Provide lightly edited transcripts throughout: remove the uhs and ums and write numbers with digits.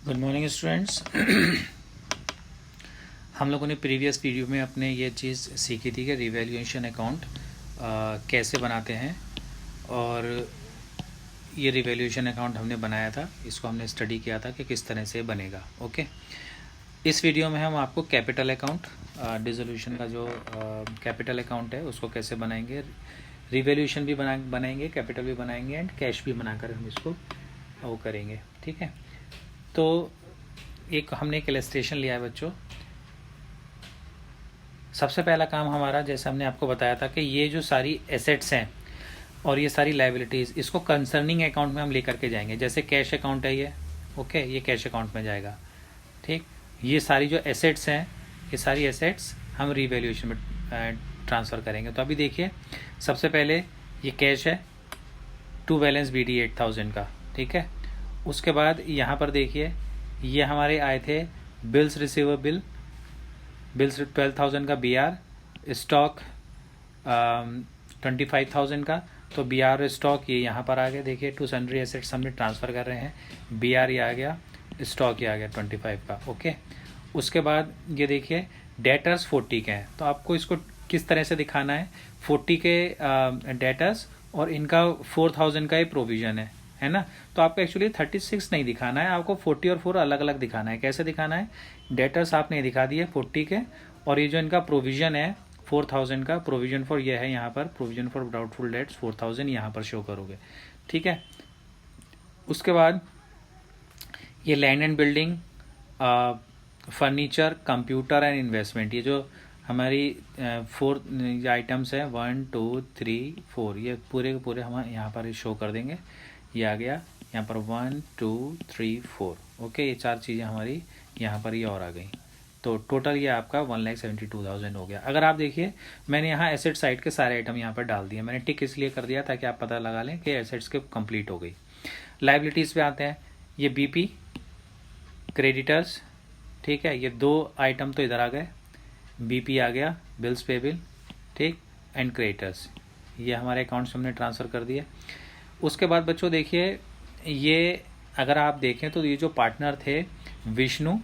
Good morning students. हम लोगों ने प्रीवियस वीडियो में अपने ये चीज़ सीखी थी कि रिवैल्यूएशन अकाउंट कैसे बनाते हैं, और ये रिवैल्यूएशन अकाउंट हमने बनाया था, इसको हमने स्टडी किया था कि किस तरह से बनेगा। ओके, इस वीडियो में हम आपको कैपिटल अकाउंट, डिसोल्यूशन का जो कैपिटल अकाउंट है उसको कैसे बनाएंगे, रिवैल्यूएशन भी बनाएंगे, कैपिटल भी बनाएंगे एंड कैश भी बनाकर हम इसको वो करेंगे। ठीक है, तो हमने एक इलस्ट्रेशन लिया है बच्चों। सबसे पहला काम हमारा, जैसे हमने आपको बताया था कि ये जो सारी एसेट्स हैं और ये सारी लायबिलिटीज़, इसको कंसर्निंग अकाउंट में हम लेकर के जाएंगे। जैसे कैश अकाउंट है ये, ओके, ये कैश अकाउंट में जाएगा। ठीक, ये सारी जो एसेट्स हैं, ये सारी एसेट्स हम रिवैल्यूएशन में ट्रांसफ़र करेंगे। तो अभी देखिए, सबसे पहले ये कैश है, टू बैलेंस BD 8000 का। ठीक है, उसके बाद यहाँ पर देखिए, ये हमारे आए थे बिल्स रिसीवेबल, बिल्स 12,000 का BR, स्टॉक 25,000 का। तो BR स्टॉक ये यहाँ पर आ गया। देखिए, टू सन्ड्री एसेट्स हमने ट्रांसफ़र कर रहे हैं, BR ये आ गया, स्टॉक ये आ गया 25 का। ओके, उसके बाद ये देखिए डेटर्स 40 के हैं। तो आपको इसको किस तरह से दिखाना है, 40 के डेटर्स और इनका 4,000 का ही प्रोविज़न है ना। तो आपको एक्चुअली 36 नहीं दिखाना है, आपको 40 और 4 अलग अलग दिखाना है। कैसे दिखाना है, डेटर्स आपने दिखा दिए 40 के, और ये जो इनका प्रोविज़न है 4,000 का, प्रोविज़न फॉर ये है यहाँ पर, प्रोविज़न फॉर डाउटफुल डेट्स 4,000 यहाँ पर शो करोगे। ठीक है, उसके बाद ये land and building, furniture, computer and investment, ये जो हमारी 4 आइटम्स हैं, 1 2 3 4, ये पूरे के पूरे हम यहाँ पर शो कर देंगे। ये आ गया यहाँ पर 1 2 3 4। ओके, ये 4 चीज़ें हमारी यहाँ पर ये और आ गई। तो टोटल ये आपका 1,72,000 हो गया। अगर आप देखिए, मैंने यहाँ एसेट साइड के सारे आइटम यहाँ पर डाल दिए। मैंने टिक इसलिए कर दिया ताकि आप पता लगा लें कि एसेट्स के कंप्लीट हो गई। लाइबिलिटीज़ पे आते हैं, ये BP, क्रेडिटर्स। ठीक है, ये 2 आइटम तो इधर आ गए, BP आ गया, बिल्स पेबल, ठीक, एंड क्रेडिटर्स, ये हमारे अकाउंट्स हमने ट्रांसफ़र कर दिए। उसके बाद बच्चों देखिए, ये अगर आप देखें तो ये जो पार्टनर थे, विष्णु,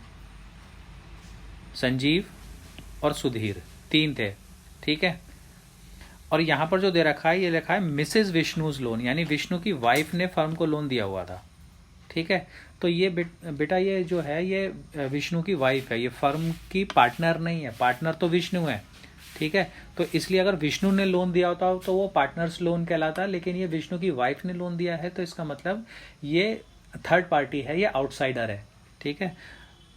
संजीव और सुधीर, 3 थे। ठीक है, और यहाँ पर जो दे रखा है, ये लिखा है मिसेस विष्णुज लोन, यानी विष्णु की वाइफ ने फर्म को लोन दिया हुआ था। ठीक है, तो ये बेटा ये जो है, ये विष्णु की वाइफ है, ये फर्म की पार्टनर नहीं है, पार्टनर तो विष्णु है। ठीक है, तो इसलिए अगर विष्णु ने लोन दिया होता तो वो पार्टनर्स लोन कहलाता, लेकिन ये विष्णु की वाइफ ने लोन दिया है, तो इसका मतलब ये थर्ड पार्टी है, ये आउटसाइडर है। ठीक है,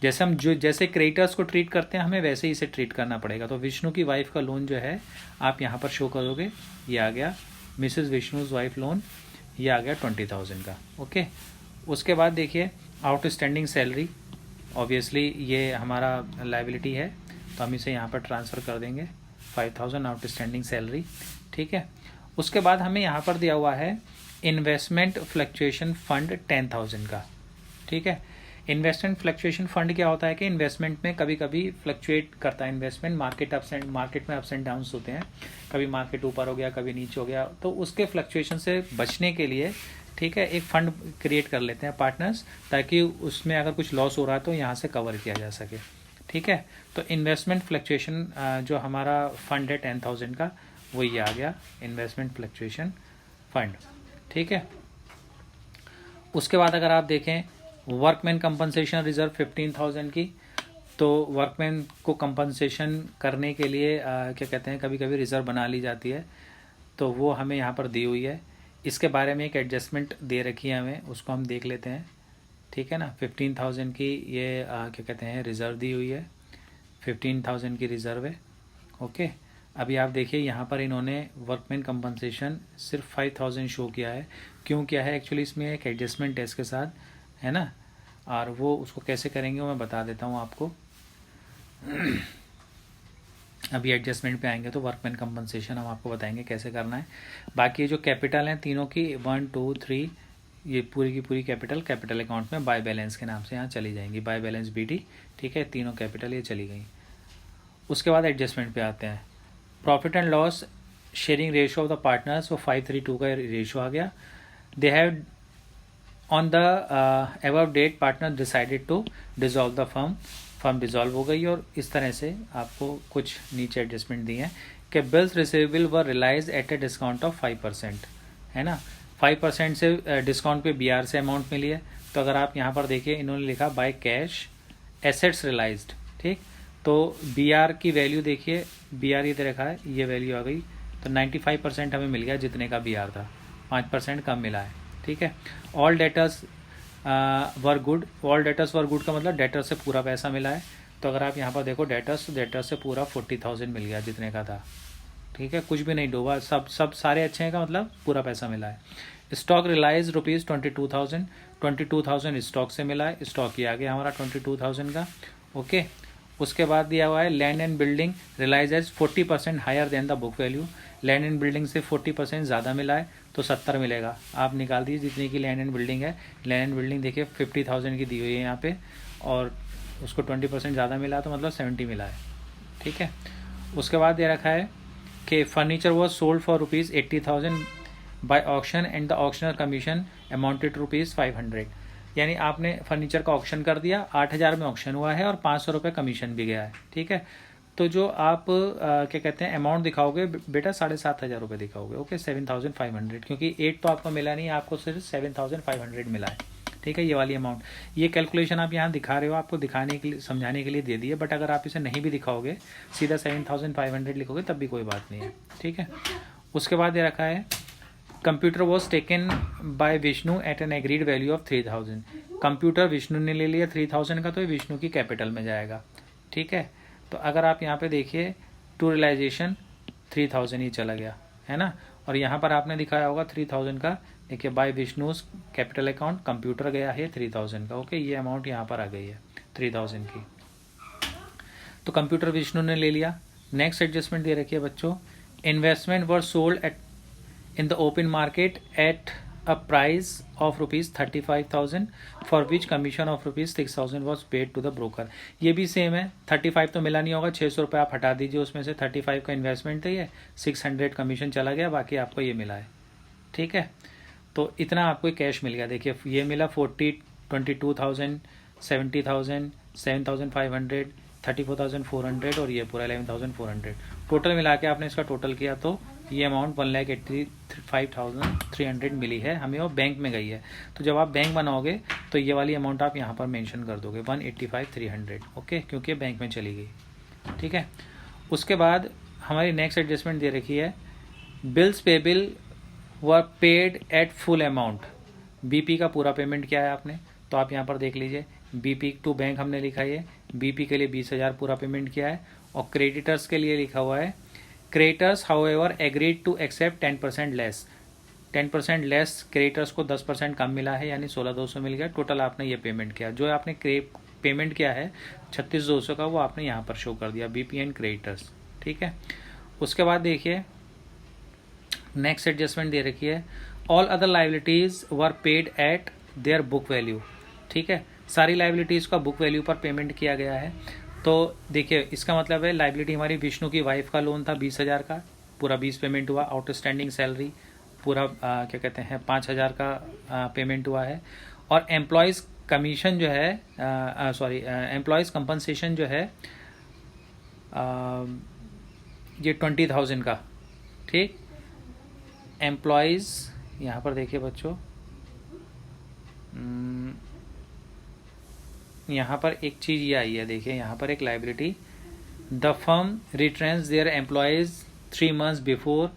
जैसे हम जैसे क्रेडिटर्स को ट्रीट करते हैं, हमें वैसे ही इसे ट्रीट करना पड़ेगा। तो विष्णु की वाइफ का लोन जो है आप यहाँ पर शो करोगे, ये आ गया मिसेज विष्णुज वाइफ लोन, ये आ गया 20,000 का। ओके, उसके बाद देखिए आउटस्टैंडिंग सैलरी, ऑब्वियसली ये हमारा लायबिलिटी है, तो हम इसे यहाँ पर ट्रांसफ़र कर देंगे, 5,000 आउटस्टैंडिंग सैलरी। ठीक है, उसके बाद हमें यहाँ पर दिया हुआ है इन्वेस्टमेंट फ्लक्चुएशन फंड 10,000 का। ठीक है, इन्वेस्टमेंट फ्लक्चुएशन फंड क्या होता है कि इन्वेस्टमेंट में कभी कभी फ्लक्चुएट करता है इन्वेस्टमेंट, मार्केट में अप्स एंड डाउन्स होते हैं, कभी मार्केट ऊपर हो गया, कभी नीचे हो गया, तो उसके फ्लक्चुएशन से बचने के लिए, ठीक है, एक फंड क्रिएट कर लेते हैं पार्टनर्स, ताकि उसमें अगर कुछ लॉस हो रहा है तो यहाँ से कवर किया जा सके। ठीक है, तो इन्वेस्टमेंट फ्लक्चुएशन जो हमारा फंड है 10,000 का, वो ये आ गया इन्वेस्टमेंट फ्लक्चुएशन फंड। ठीक है, उसके बाद अगर आप देखें वर्कमैन कंपनसेशन रिजर्व 15,000 की, तो वर्कमैन को कंपनसेशन करने के लिए क्या कहते हैं, कभी कभी रिजर्व बना ली जाती है, तो वो हमें यहाँ पर दी हुई है। इसके बारे में एक एडजस्टमेंट दे रखी है हमें, उसको हम देख लेते हैं। ठीक है ना, 15,000 की ये क्या कहते हैं रिज़र्व दी हुई है, 15,000 की रिज़र्व है। ओके, अभी आप देखिए यहाँ पर इन्होंने वर्कमैन कंपनसेशन सिर्फ 5,000 शो किया है। क्यों किया है, एक्चुअली इसमें एक एडजस्टमेंट है इसके साथ, है ना, और वो उसको कैसे करेंगे वो मैं बता देता हूँ आपको। अभी एडजस्टमेंट पे आएंगे तो वर्कमैन कंपनसेशन हम आपको बताएंगे कैसे करना है। बाकी ये जो कैपिटल हैं तीनों की 1 2 3, ये पूरी की पूरी कैपिटल अकाउंट में बाय बैलेंस के नाम से यहाँ चली जाएंगी, बाय बैलेंस BD। ठीक है, तीनों कैपिटल ये चली गई। उसके बाद एडजस्टमेंट पे आते हैं, profit and loss sharing ratio of the partners, वो 5:3:2 का रेशियो आ गया। They have on the above date partner decided to dissolve the firm dissolve हो गई। और इस तरह से आपको कुछ नीचे एडजस्टमेंट दिए हैं कि bills receivable were relies eight a discount of 5%, है ना। 5% से डिस्काउंट पे BR से अमाउंट मिली है। तो अगर आप यहाँ पर देखिए, इन्होंने लिखा बाय कैश एसेट्स रिलाइज्ड, ठीक। तो BR की वैल्यू देखिए, BR ये दे रखा है, ये वैल्यू आ गई। तो 95% हमें मिल गया जितने का BR था, 5% कम मिला है, ठीक है। All debtors were good, all debtors were good का मतलब डेटर से पूरा पैसा मिला है। तो अगर आप यहाँ पर देखो डेटर्स से पूरा 40,000 मिल गया जितने का था, ठीक है। कुछ भी नहीं डूबा, सब सारे अच्छे हैं का मतलब पूरा पैसा मिला है। स्टॉक रिलाइज रुपीज़ 22,000 स्टॉक से मिला है। स्टॉक ये आ गया हमारा 22,000 का, ओके। उसके बाद दिया हुआ है land and building realise as 40% higher than the book value. Land and building से 40% ज़्यादा मिला है तो 70 मिलेगा। आप निकाल दीजिए जितनी की लैंड एंड बिल्डिंग है। लैंड एंड बिल्डिंग देखिए 50,000 की दी हुई है यहाँ पे, और उसको 20% ज़्यादा मिला तो मतलब 70 मिला है, ठीक है। उसके बाद दे रखा है कि furniture was sold for rupees 80,000 by auction and the auctioneer commission amounted rupees 500। यानी आपने फर्नीचर का ऑक्शन कर दिया, 8,000 में ऑक्शन हुआ है और 500 रुपये कमीशन भी गया है, ठीक है। तो जो आप क्या कहते हैं अमाउंट दिखाओगे बेटा, 7,500 रुपये दिखाओगे, ओके, 7,500, क्योंकि 8 तो आपको मिला नहीं, आपको सिर्फ 7,500 मिला है, ठीक है। ये वाली अमाउंट, ये कैलकुलेशन आप यहाँ दिखा रहे हो, आपको दिखाने के लिए, समझाने के लिए दे दी है। बट अगर आप इसे नहीं भी दिखाओगे, सीधा 7,500 लिखोगे तब भी कोई बात नहीं है, ठीक है। उसके बाद ये रखा है computer was taken by Vishnu at an agreed value of 3,000। Computer Vishnu ने ले लिया 3,000 का, तो ये विष्णु की कैपिटल में जाएगा, ठीक है। तो अगर आप यहाँ पे देखिए टू रियलाइजेशन 3,000 ही चला गया, है ना। और यहाँ पर आपने दिखाया होगा 3,000 का, देखिए by Vishnu's capital account computer गया है 3,000 का, ओके। ये अमाउंट यहाँ पर आ गई है 3,000 की, तो कंप्यूटर विष्णु ने ले लिया। नेक्स्ट एडजस्टमेंट दे रखी है बच्चों, investment were sold at in the open market at a price of rupees 35,000 for which commission of rupees 6,000 was paid to the broker। ये भी सेम है, 35 तो मिला नहीं होगा, 600 रुपये आप हटा दीजिए, उसमें से 35 का इन्वेस्टमेंट था, ये 600 कमीशन चला गया, बाकी आपको ये मिला है, ठीक है। तो इतना आपको कैश मिल गया। देखिए ये मिला 22,000, 70,000, 7,500, 34,400 और ये पूरा 11,400। टोटल मिला के आपने इसका टोटल किया तो ये अमाउंट 1,85,300 मिली है हमें, और बैंक में गई है। तो जब आप बैंक बनाओगे तो ये वाली अमाउंट आप यहाँ पर मेंशन कर दोगे 1,85,300, ओके, क्योंकि बैंक में चली गई, ठीक है। उसके बाद हमारी नेक्स्ट एडजस्टमेंट दे रखी है, bills payable were paid at full amount. BP का पूरा पेमेंट किया है आपने, तो आप यहाँ पर देख लीजिए, बीपी टू बैंक हमने लिखा है, बीपी के लिए 20,000 पूरा पेमेंट किया है। और क्रेडिटर्स के लिए लिखा हुआ है, creditors however agreed to accept 10% less. 10% less creditors को 10% कम मिला है, यानी 16,200 मिल गया। टोटल आपने ये पेमेंट किया, जो आपने पेमेंट किया है 36,200 का, वो आपने यहाँ पर शो कर दिया, बीपी एंड क्रेडिटर्स, ठीक है। उसके बाद देखिए नेक्स्ट एडजस्टमेंट दे रखी है, all other liabilities were paid eight their book value, ठीक है। सारी लाइबिलिटीज़ का बुक वैल्यू पर पेमेंट किया गया है। तो देखिए इसका मतलब है लाइबिलिटी हमारी विष्णु की वाइफ का लोन था 20,000 का, पूरा 20 पेमेंट हुआ। आउटस्टैंडिंग सैलरी पूरा क्या कहते हैं 5,000 का पेमेंट हुआ है। और एम्प्लॉयज़ कमीशन जो है, एम्प्लॉयज़ कंपनसेशन जो है ये 20,000 का, ठीक। एम्प्लॉयज़ यहाँ पर देखिए बच्चों, यहाँ पर एक चीज़ ये आई है, देखिए यहाँ पर एक liability, the firm returns their employees 3 months before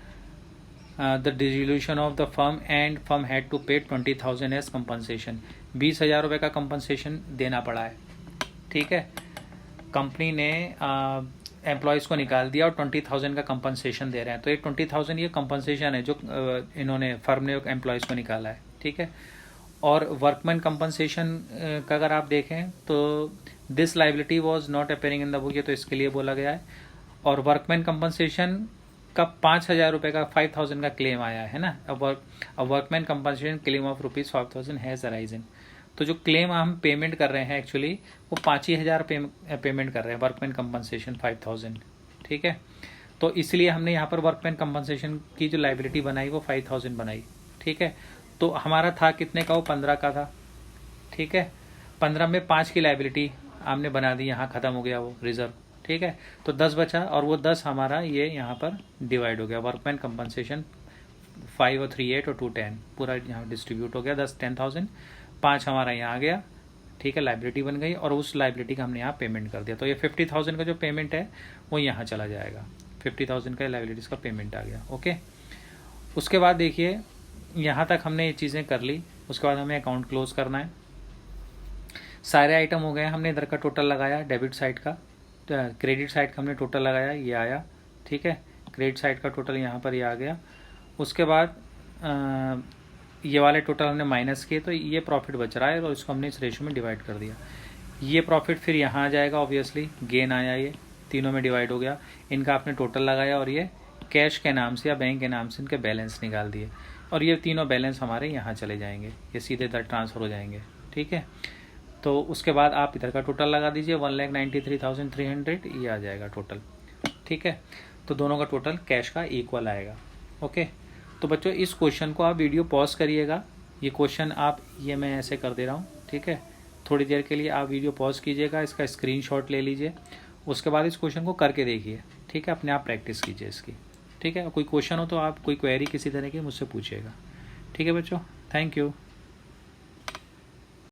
the dissolution of the firm and firm had to pay 20,000 as compensation. 20,000 रुपये का कंपनसेशन देना पड़ा है, ठीक है। कंपनी ने एम्प्लॉयज़ को निकाल दिया और 20,000 का कंपनसेशन दे रहे हैं। तो ये 20,000 ये कंपनसेशन है जो इन्होंने फर्म ने एम्प्लॉयज़ को निकाला है, ठीक है। और वर्कमैन कंपनसेशन का अगर आप देखें तो this liability was not appearing in the book, ये तो इसके लिए बोला गया है। और वर्कमैन कंपनसेशन का 5,000 रुपये का 5,000 का क्लेम आया है ना। Workman compensation claim of ₹5,000 has arisen. तो जो क्लेम हम पेमेंट कर रहे हैं एक्चुअली वो 5,000 पेमेंट कर रहे हैं, वर्कमैन कंपनसेशन 5,000, ठीक है। तो इसलिए हमने यहाँ पर वर्कमैन कंपनसेशन की जो लाइबिलिटी बनाई वो 5,000 बनाई, ठीक है। तो हमारा था कितने का, वो 15 का था, ठीक है। 15 में 5 की लाइबिलिटी हमने बना दी, यहाँ ख़त्म हो गया वो रिजर्व, ठीक है। तो 10 बचा, और वो 10 हमारा ये यहाँ पर डिवाइड हो गया, वर्कमैन कंपनसेशन 5 और 3 8 और 2 10 पूरा यहाँ डिस्ट्रीब्यूट हो गया, 10,000, 5 हमारा यहाँ आ गया, ठीक है, लाइबिलिटी बन गई, और उस लाइबिलिटी का हमने यहाँ पेमेंट कर दिया। तो ये 50,000 का जो पेमेंट है वो यहाँ चला जाएगा, 50,000 का लाइबिलिटीज़ का पेमेंट आ गया, ओके। उसके बाद देखिए यहाँ तक हमने ये चीज़ें कर ली, उसके बाद हमें अकाउंट क्लोज करना है। सारे आइटम हो गए, हमने इधर का टोटल लगाया, डेबिट साइड का, क्रेडिट साइड का हमने टोटल लगाया, ये आया, ठीक है। क्रेडिट साइड का टोटल यहाँ पर ये आ गया। उसके बाद ये वाले टोटल हमने माइनस किए, तो ये प्रॉफिट बच रहा है और इसको हमने इस रेशो में डिवाइड कर दिया। ये प्रॉफिट फिर यहाँ आ जाएगा, ऑब्वियसली गेन आया, ये तीनों में डिवाइड हो गया, इनका आपने टोटल लगाया और ये कैश के नाम से या बैंक के नाम से इनके बैलेंस निकाल दिए, और ये तीनों बैलेंस हमारे यहाँ चले जाएंगे, ये सीधे इधर ट्रांसफ़र हो जाएंगे, ठीक है। तो उसके बाद आप इधर का टोटल लगा दीजिए, 1,93,300 ये आ जाएगा टोटल, ठीक है। तो दोनों का टोटल कैश का इक्वल आएगा, ओके। तो बच्चों इस क्वेश्चन को आप वीडियो पॉज करिएगा, ये क्वेश्चन आप, ये मैं ऐसे कर दे रहा हूँ, ठीक है। थोड़ी देर के लिए आप वीडियो पॉज कीजिएगा, इसका स्क्रीनशॉट ले लीजिए, उसके बाद इस क्वेश्चन को करके देखिए, ठीक है, अपने आप प्रैक्टिस कीजिए इसकी, ठीक है। कोई क्वेश्चन हो तो आप, कोई क्वेरी किसी तरह की मुझसे पूछिएगा, ठीक है बच्चों। Thank you.